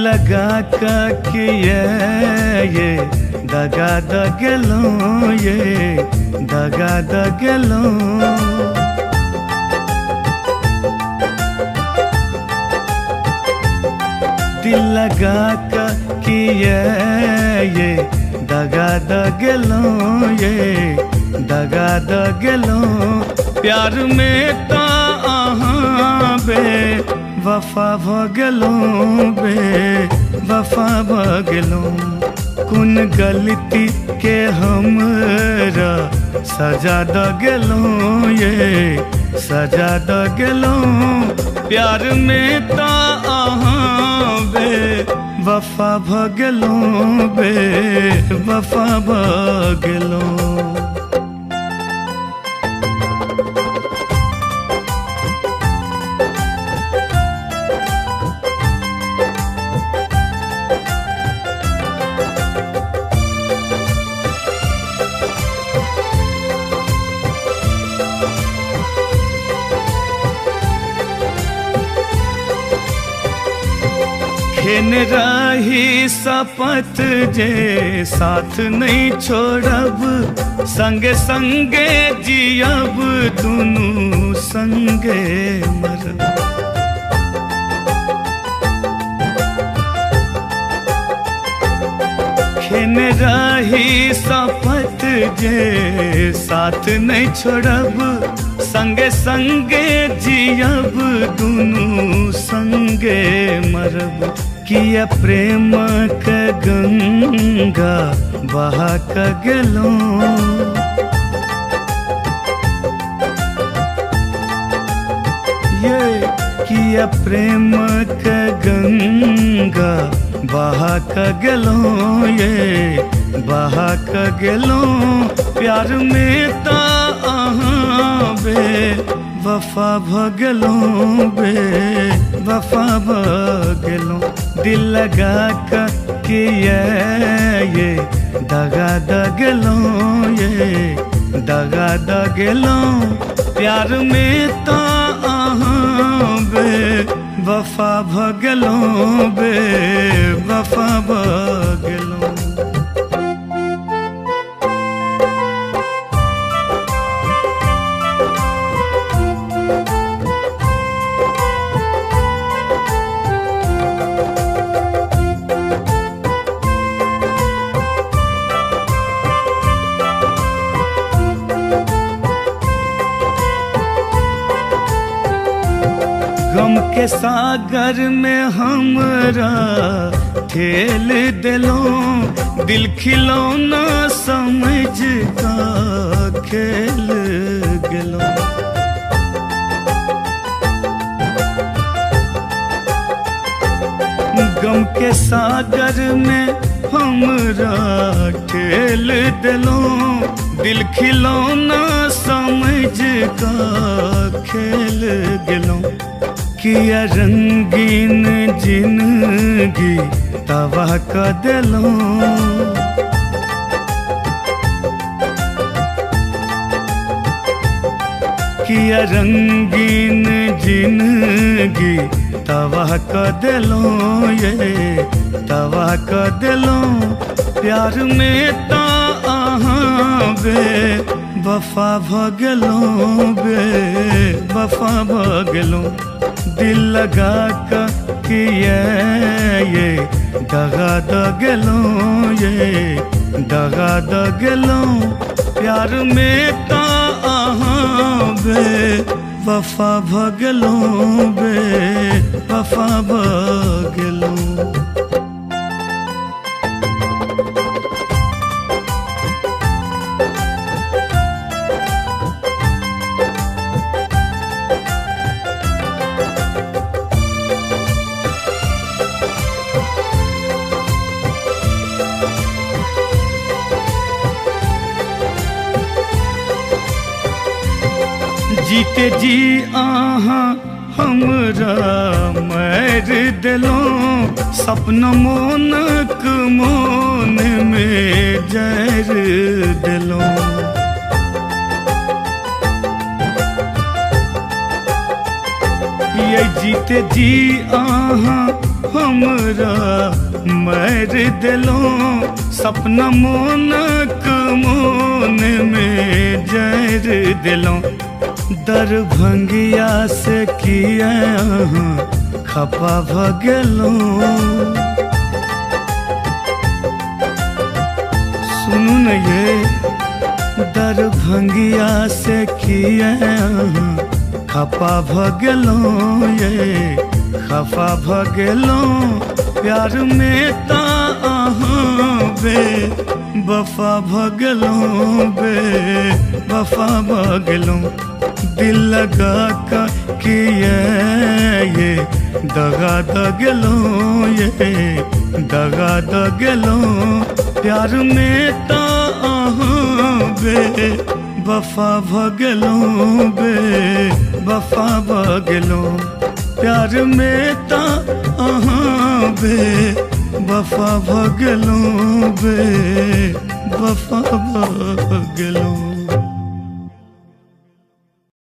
लगा के ये दगा दगलो ये दगा दगलो दिल लगा के ये दगा दगलो ये दगा दगलो प्यार में ता बे वफा भगलो बे वफा भगलो कुन गलती के हमरा सजा दगलो ये सजा दगलो प्यार में ता बे वफा भगलो बे वफा भगलो खेन रही सपत जे साथ नहीं छोड़ब संगे संगे जियब दुनू संगे मरब खेन रही सपत जे साथ नहीं छोड़ब संगे संगे जियब दुनू संगे मरब किया प्रेम का गंगा बहा का गेलो ये किया प्रेम का गंगा बहा का गेलो ये बहा का गेलो प्यार में ता बे वफा भगलो बे वफा भगलो दिल लगा के ये दगा दगलो ये दगा दगलो प्यार में ता बे वफा भगलो बे वफा भगलो गम के सागर में हमरा ठेल दिलो दिल खिलौना समझ का खेल गेलो गम के सागर में हमरा ठेल दिलो दिल खिलौना समझ का खेल गेलो किया रंगीन जिंदगी तबाह कर दिलो किया रंगीन जिंदगी तबाह कर दिलो ये तबाह कर दिलो प्यार में ता बे वफा भगलो बे वफा भगलो दिल लगा के ये दगा दगलो ये दगा दगलो प्यार में ता बे वफा भगलो बे वफा भगलो जीते जी आहा हमरा मार दिलो सपना मोनक मोन में जर दिलो ये जीते जी आहा हम हमरा मार दिलो सपना मोनक मोन में जर दिलो दरभंगिया से किया खपा भगलो सुनू न ये दरभंगिया से किया खपा भगलो ये खफा भगलो प्यार में ता बे वफा भगलो बे वफा भगलो दिल लगा का किया ये दगा दगलो ये दगा दगलो प्यार में ता बे वफा भगलो बे वफा भगलो प्यार में ता बे वफा भगलो बे वफा भगलो।